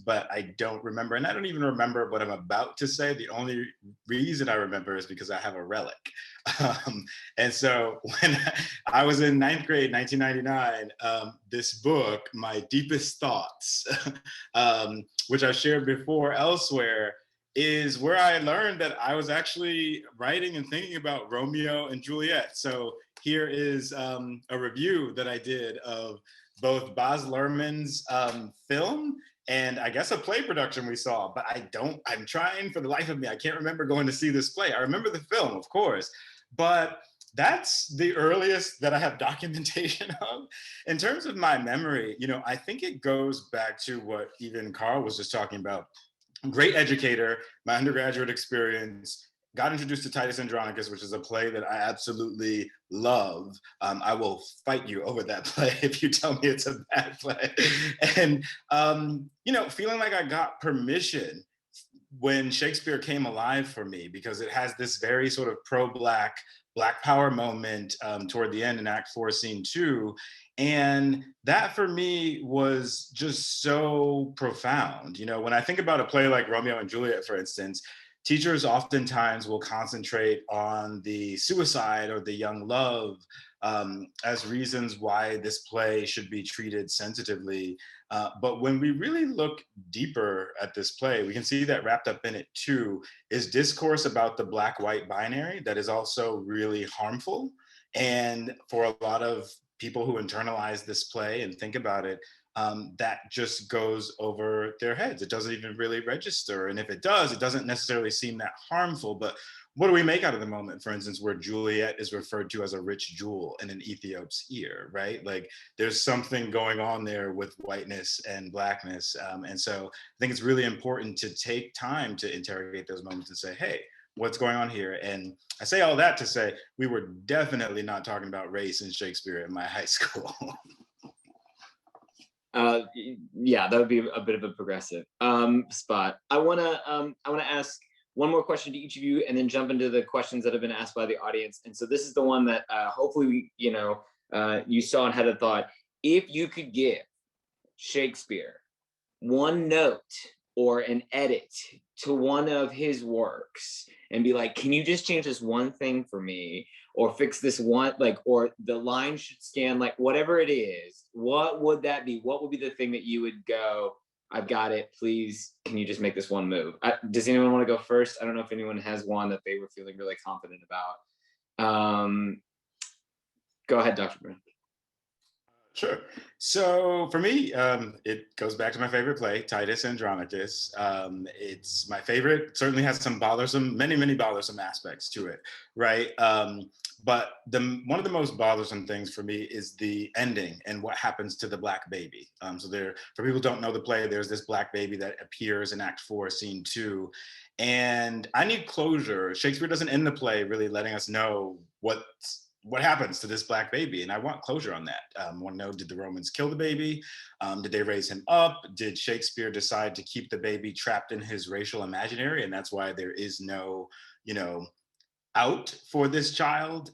but I don't remember. And I don't even remember what I'm about to say. The only reason I remember is because I have a relic. And so when I was in 9th grade, 1999, this book, My Deepest Thoughts, which I shared before elsewhere, is where I learned that I was actually writing and thinking about Romeo and Juliet. So here is a review that I did of both Baz Luhrmann's film and I guess a play production we saw, but I'm trying for the life of me, I can't remember going to see this play. I remember the film, of course, but that's the earliest that I have documentation of. In terms of my memory, I think it goes back to what even Carl was just talking about. Great educator, my undergraduate experience, got introduced to Titus Andronicus, which is a play that I absolutely love. I will fight you over that play if you tell me it's a bad play. And, feeling like I got permission when Shakespeare came alive for me, because it has this very sort of pro-Black, Black power moment toward the end in Act 4, Scene 2. And that for me was just so profound. When I think about a play like Romeo and Juliet, for instance, teachers oftentimes will concentrate on the suicide or the young love as reasons why this play should be treated sensitively. But when we really look deeper at this play, we can see that wrapped up in it too is discourse about the Black-white binary that is also really harmful. And for a lot of people who internalize this play and think about it, that just goes over their heads. It doesn't even really register. And if it does, it doesn't necessarily seem that harmful. But what do we make out of the moment, for instance, where Juliet is referred to as a rich jewel in an Ethiop's ear, right? Like there's something going on there with whiteness and Blackness. And so I think it's really important to take time to interrogate those moments and say, hey, what's going on here? And I say all that to say we were definitely not talking about race in Shakespeare in my high school. Yeah, that would be a bit of a progressive spot. I wanna ask one more question to each of you, and then jump into the questions that have been asked by the audience. And so this is the one that hopefully you saw and had a thought. If you could give Shakespeare one note or an edit to one of his works and be like, can you just change this one thing for me, or fix this one, like, or the line should scan, like whatever it is, what would that be? What would be the thing that you would go, I've got it, please, can you just make this one move? Does anyone want to go first? I don't know if anyone has one that they were feeling really confident about. Go ahead, Dr. Brown. Sure. So for me, it goes back to my favorite play, Titus Andronicus. It's my favorite. Certainly has some many bothersome aspects to it, right? But one of the most bothersome things for me is the ending and what happens to the Black baby. So for people who don't know the play, there's this Black baby that appears in Act 4, Scene 2. And I need closure. Shakespeare doesn't end the play really letting us know what happens to this Black baby, and I want closure on that. I want to know, did the Romans kill the baby? Did they raise him up? Did Shakespeare decide to keep the baby trapped in his racial imaginary, and that's why there is no, out for this child?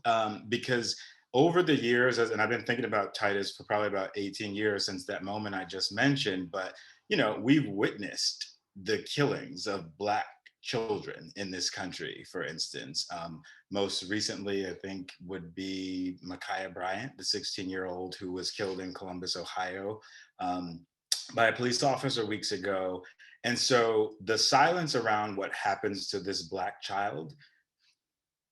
Because over the years, and I've been thinking about Titus for probably about 18 years since that moment I just mentioned, but we've witnessed the killings of Black children in this country, for instance. Most recently, I think, would be Micaiah Bryant, the 16-year-old who was killed in Columbus, Ohio, by a police officer weeks ago. And so the silence around what happens to this Black child,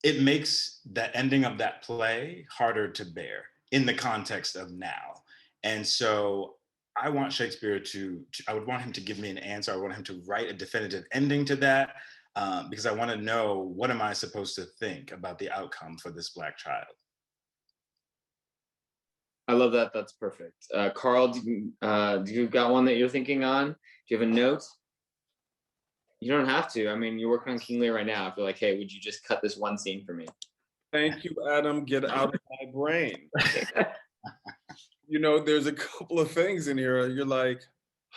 it makes the ending of that play harder to bear in the context of now. And so I want Shakespeare I would want him to give me an answer. I want him to write a definitive ending to that, because I want to know, what am I supposed to think about the outcome for this Black child? I love that. That's perfect. Carl, do you got one that you're thinking on? Do you have a note? You don't have to. I mean, you're working on King Lear right now. I feel like, hey, would you just cut this one scene for me? Thank you, Adam. Get out of my brain. There's a couple of things in here. You're like,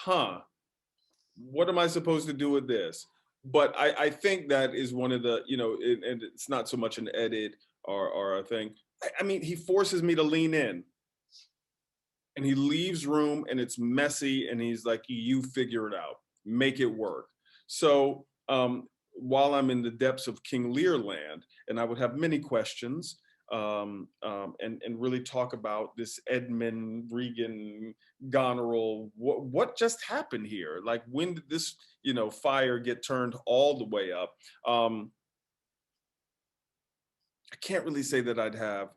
what am I supposed to do with this? But I think that is one of the, and it's not so much an edit or a thing. I mean, he forces me to lean in. And he leaves room and it's messy and he's like, you figure it out, make it work. So while I'm in the depths of King Lear land, and I would have many questions, and really talk about this Edmund Regan Goneril, what just happened here? Like, when did this, fire get turned all the way up? I can't really say that I'd have,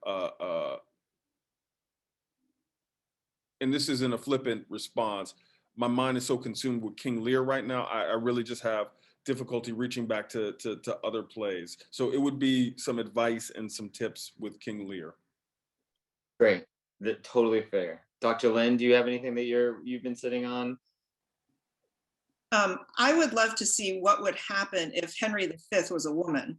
and this isn't a flippant response, my mind is so consumed with King Lear right now. I really just have difficulty reaching back to other plays. So it would be some advice and some tips with King Lear. Great. Totally fair. Dr. Lynn, do you have anything that you've been sitting on? I would love to see what would happen if Henry V was a woman.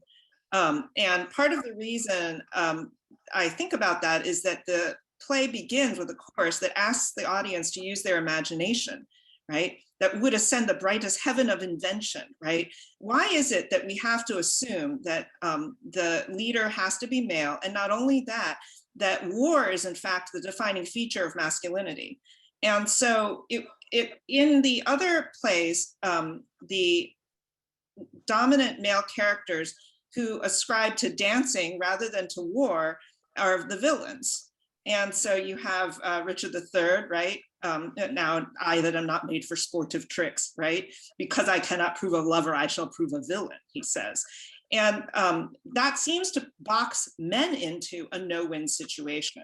And part of the reason I think about that is that the play begins with a chorus that asks the audience to use their imagination, right? That would ascend the brightest heaven of invention, right? Why is it that we have to assume that the leader has to be male? And not only that, that war is in fact the defining feature of masculinity. And so in the other plays, the dominant male characters who ascribe to dancing rather than to war are the villains. And so you have Richard III, right? Now I that am not made for sportive tricks, right? Because I cannot prove a lover, I shall prove a villain, he says. And that seems to box men into a no-win situation.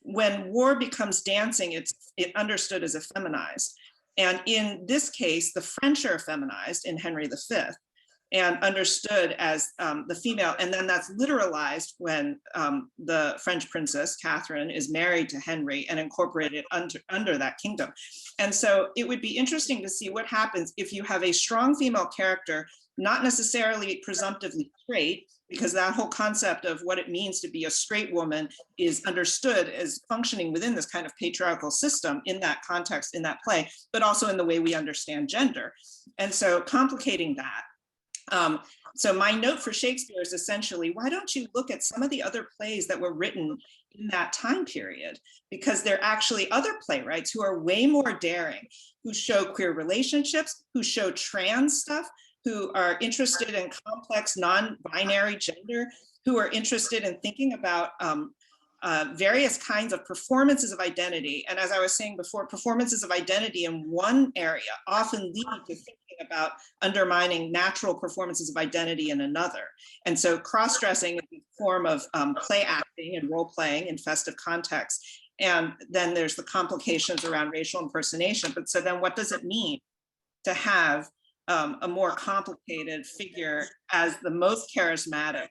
When war becomes dancing, it's understood as effeminized. And in this case, the French are feminized in Henry V and understood as the female. And then that's literalized when the French princess, Catherine, is married to Henry and incorporated under that kingdom. And so it would be interesting to see what happens if you have a strong female character, not necessarily presumptively straight, because that whole concept of what it means to be a straight woman is understood as functioning within this kind of patriarchal system in that context, in that play, but also in the way we understand gender. And so complicating that. So my note for Shakespeare is essentially, why don't you look at some of the other plays that were written in that time period? Because there are actually other playwrights who are way more daring, who show queer relationships, who show trans stuff, who are interested in complex non-binary gender, who are interested in thinking about various kinds of performances of identity. And as I was saying before, performances of identity in one area often lead to thinking about undermining natural performances of identity in another. And so cross-dressing is a form of play acting and role playing in festive contexts. And then there's the complications around racial impersonation. But so then what does it mean to have a more complicated figure as the most charismatic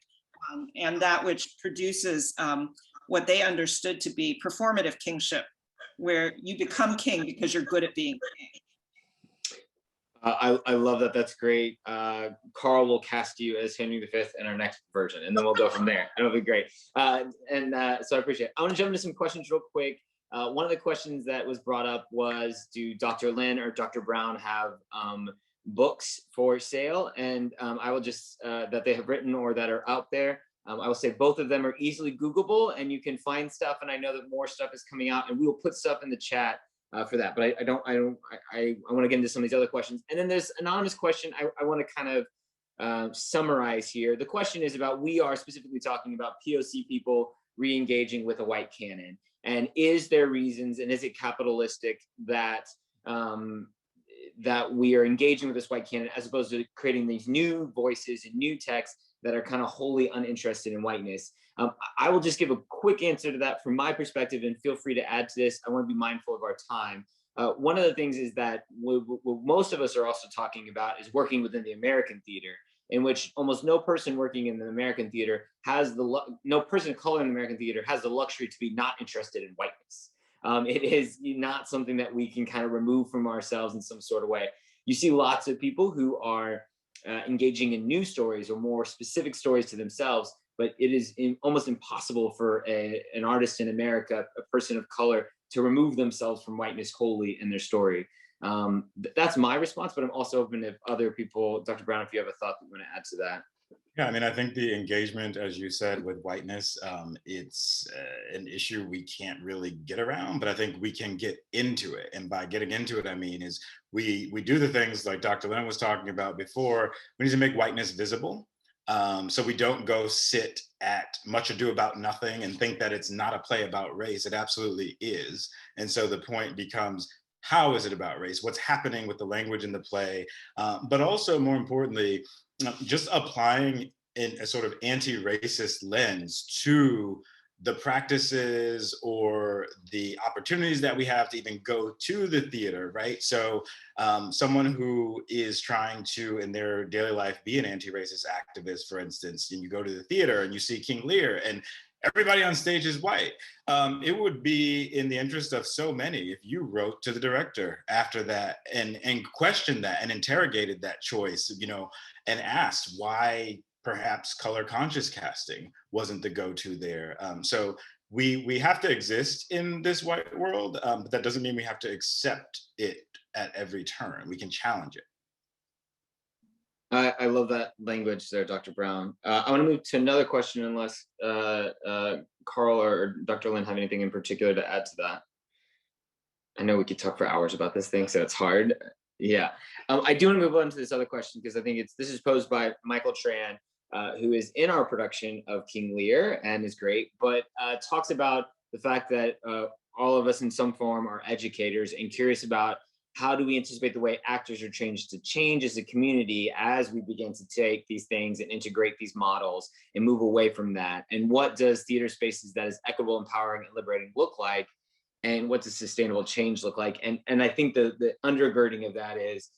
and that which produces what they understood to be performative kingship, where you become king because you're good at being king. I love that. That's great. Carl will cast you as Henry V in our next version, and then we'll go from there. It'll be great. So I appreciate it. I want to jump into some questions real quick. One of the questions that was brought up was, do Dr. Lynn or Dr. Brown have books for sale? And I will just, that they have written or that are out there. I will say both of them are easily Googleable and you can find stuff. And I know that more stuff is coming out and we will put stuff in the chat for that. But I want to get into some of these other questions. And then there's an anonymous question I want to kind of summarize here. The question is about, we are specifically talking about POC people re-engaging with a white canon. And is there reasons, and is it capitalistic that that we are engaging with this white canon as opposed to creating these new voices and new texts that are kind of wholly uninterested in whiteness? I will just give a quick answer to that from my perspective, and feel free to add to this. I want to be mindful of our time. One of the things is that what most of us are also talking about is working within the American theater, in which almost no person working in the American theater has no person of color in the American theater has the luxury to be not interested in whiteness. It is not something that we can kind of remove from ourselves in some sort of way. You see lots of people who are engaging in new stories or more specific stories to themselves, but it is almost impossible for an artist in America, a person of color, to remove themselves from whiteness wholly in their story. That's my response, but I'm also open if other people, Dr. Brown, if you have a thought that you want to add to that. Yeah, I mean, I think the engagement, as you said, with whiteness, it's an issue we can't really get around, but I think we can get into it. And by getting into it, I mean, is we do the things like Dr. Lynn was talking about before. We need to make whiteness visible. So we don't go sit at Much Ado About Nothing and think that it's not a play about race. It absolutely is. And so the point becomes, how is it about race? What's happening with the language in the play? But also, more importantly, just applying a sort of anti-racist lens to the practices or the opportunities that we have to even go to the theater, right? So someone who is trying to, in their daily life, be an anti-racist activist, for instance, and you go to the theater and you see King Lear and everybody on stage is white. It would be in the interest of so many if you wrote to the director after that and questioned that and interrogated that choice, you know, and asked why perhaps color conscious casting wasn't the go-to there. So we have to exist in this white world, but that doesn't mean we have to accept it at every turn. We can challenge it. I love that language there, Dr. Brown. I want to move to another question unless Carl or Dr. Lynn have anything in particular to add to that. I know we could talk for hours about this thing, so it's hard. Yeah, I do want to move on to this other question because I think this is posed by Michael Tran, who is in our production of King Lear and is great, but talks about the fact that all of us in some form are educators and curious about how do we anticipate the way actors are changed to change as a community as we begin to take these things and integrate these models and move away from that? And what does theater spaces that is equitable, empowering, and liberating look like? And what does sustainable change look like? And I think the undergirding of that is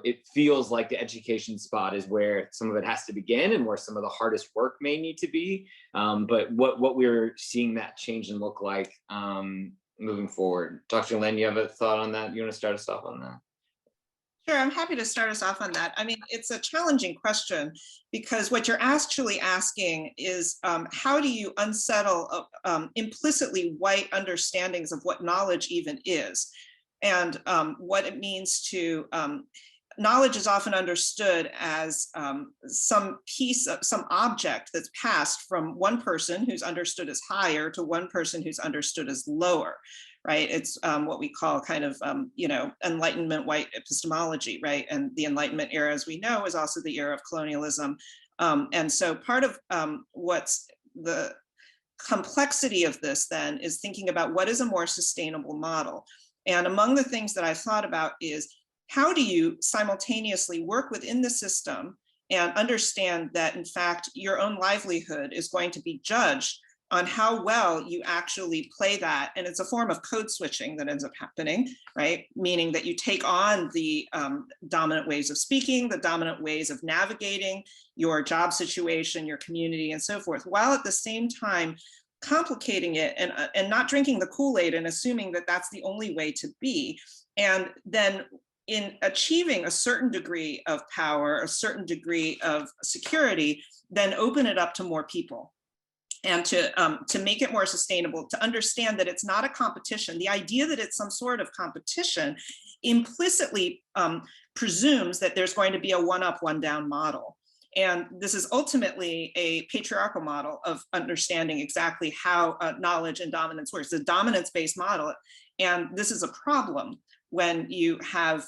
it feels like the education spot is where some of it has to begin and where some of the hardest work may need to be. But what we're seeing that change and look like moving forward. Dr. Lynn, you have a thought on that? You want to start us off on that? Sure, I'm happy to start us off on that. I mean, it's a challenging question because what you're actually asking is how do you unsettle implicitly white understandings of what knowledge even is and what it means to, knowledge is often understood as some piece of some object that's passed from one person who's understood as higher to one person who's understood as lower. Right, it's what we call kind of, you know, Enlightenment white epistemology, right? And the Enlightenment era, as we know, is also the era of colonialism. And so part of what's the complexity of this then is thinking about what is a more sustainable model. And among the things that I've thought about is how do you simultaneously work within the system and understand that, in fact, your own livelihood is going to be judged on how well you actually play that. And it's a form of code switching that ends up happening, right? Meaning that you take on the dominant ways of speaking, the dominant ways of navigating your job situation, your community, and so forth, while at the same time complicating it and not drinking the Kool-Aid and assuming that that's the only way to be. And then in achieving a certain degree of power, a certain degree of security, then open it up to more people. And to make it more sustainable, to understand that it's not a competition. The idea that it's some sort of competition implicitly presumes that there's going to be a one-up, one-down model. And this is ultimately a patriarchal model of understanding exactly how knowledge and dominance works, a dominance-based model. And this is a problem when you have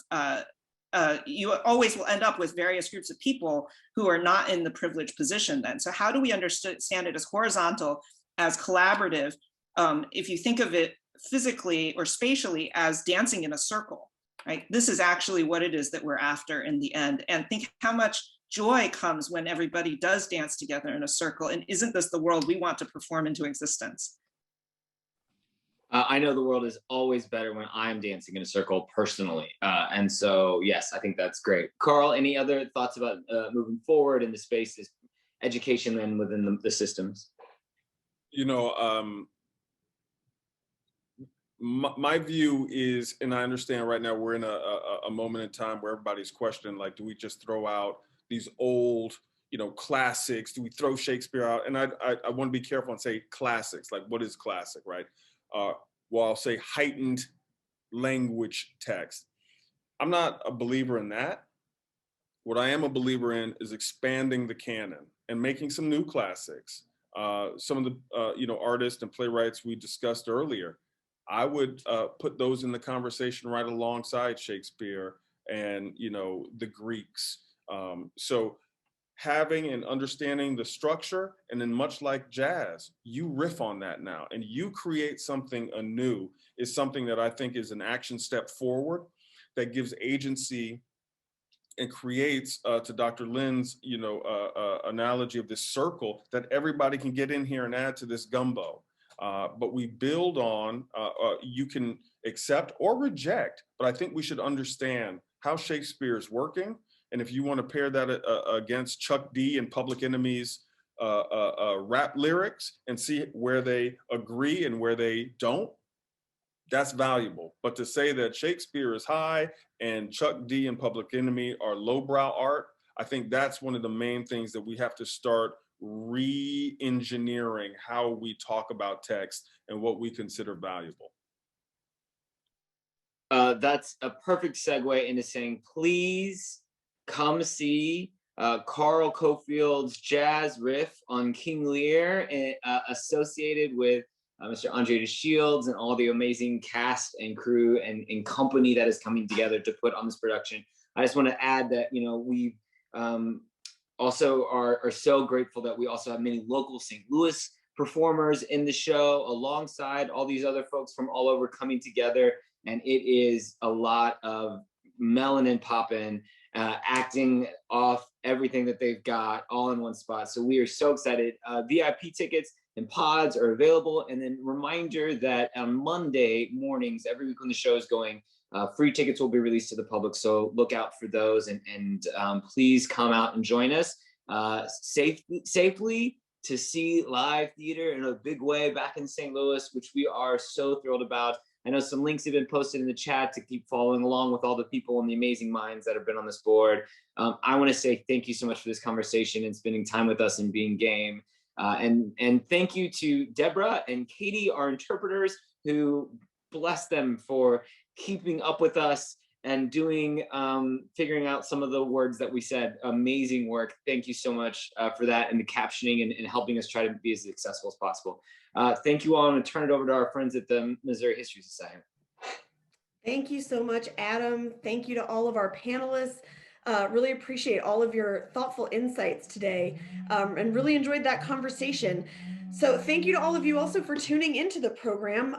you always will end up with various groups of people who are not in the privileged position then. So how do we understand it as horizontal, as collaborative? If you think of it physically or spatially as dancing in a circle, right? This is actually what it is that we're after in the end. And think how much joy comes when everybody does dance together in a circle. And isn't this the world we want to perform into existence? I know the world is always better when I'm dancing in a circle personally. And so, yes, I think that's great. Carl, any other thoughts about moving forward in the spaces, education and within the systems? You know, my view is, and I understand right now we're in a moment in time where everybody's questioning, like, do we just throw out these old, you know, classics? Do we throw Shakespeare out? And I want to be careful and say classics, like what is classic, right? Well, I'll say heightened language text. I'm not a believer in that. What I am a believer in is expanding the canon and making some new classics. Some of the you know, artists and playwrights we discussed earlier, I would put those in the conversation right alongside Shakespeare and, you know, the Greeks. So having and understanding the structure, and then much like jazz, you riff on that now and you create something anew, is something that I think is an action step forward that gives agency and creates, to Dr. Lynn's, analogy of this circle, that everybody can get in here and add to this gumbo. But we build on, you can accept or reject, but I think we should understand how Shakespeare is working. And if you want to pair that against Chuck D and Public Enemy's rap lyrics and see where they agree and where they don't, that's valuable. But to say that Shakespeare is high and Chuck D and Public Enemy are lowbrow art, I think that's one of the main things that we have to start re-engineering how we talk about text and what we consider valuable. That's a perfect segue into saying, please come see Carl Cofield's jazz riff on King Lear, associated with Mr. Andre de Shields and all the amazing cast and crew and company that is coming together to put on this production. I just want to add that, we also are so grateful that we also have many local St. Louis performers in the show, alongside all these other folks from all over coming together. And it is a lot of melanin popping, acting off everything that they've got all in one spot. So we are so excited. VIP tickets and pods are available. And then reminder that on Monday mornings, every week when the show is going, free tickets will be released to the public. So look out for those, and please come out and join us safely to see live theater in a big way back in St. Louis, which we are so thrilled about. I know some links have been posted in the chat to keep following along with all the people and the amazing minds that have been on this board. I want to say thank you so much for this conversation and spending time with us and being game. And thank you to Deborah and Katie, our interpreters, who bless them for keeping up with us and doing, figuring out some of the words that we said. Amazing work. Thank you so much for that, and the captioning and helping us try to be as accessible as possible. Thank you all. I'm going to turn it over to our friends at the Missouri History Society. Thank you so much, Adam. Thank you to all of our panelists. Really appreciate all of your thoughtful insights today, and really enjoyed that conversation. So thank you to all of you also for tuning into the program.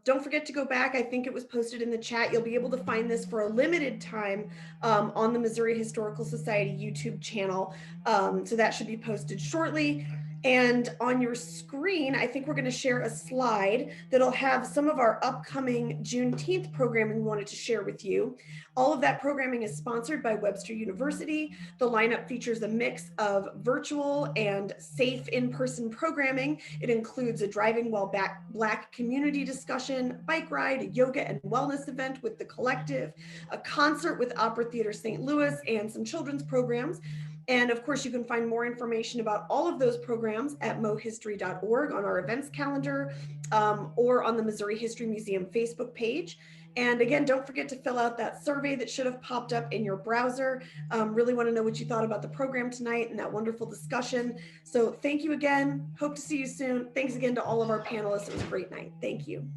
Don't forget to go back. I think it was posted in the chat. You'll be able to find this for a limited time on the Missouri Historical Society YouTube channel. So that should be posted shortly. And on your screen, I think we're going to share a slide that'll have some of our upcoming Juneteenth programming we wanted to share with you. All of that programming is sponsored by Webster University. The lineup features a mix of virtual and safe in-person programming. It includes a Driving While Black community discussion, bike ride, a yoga and wellness event with The Collective, a concert with Opera Theater St. Louis, and some children's programs. And of course, you can find more information about all of those programs at mohistory.org on our events calendar, or on the Missouri History Museum Facebook page. And again, don't forget to fill out that survey that should have popped up in your browser. Really want to know what you thought about the program tonight and that wonderful discussion. So thank you again. Hope to see you soon. Thanks again to all of our panelists. It was a great night. Thank you.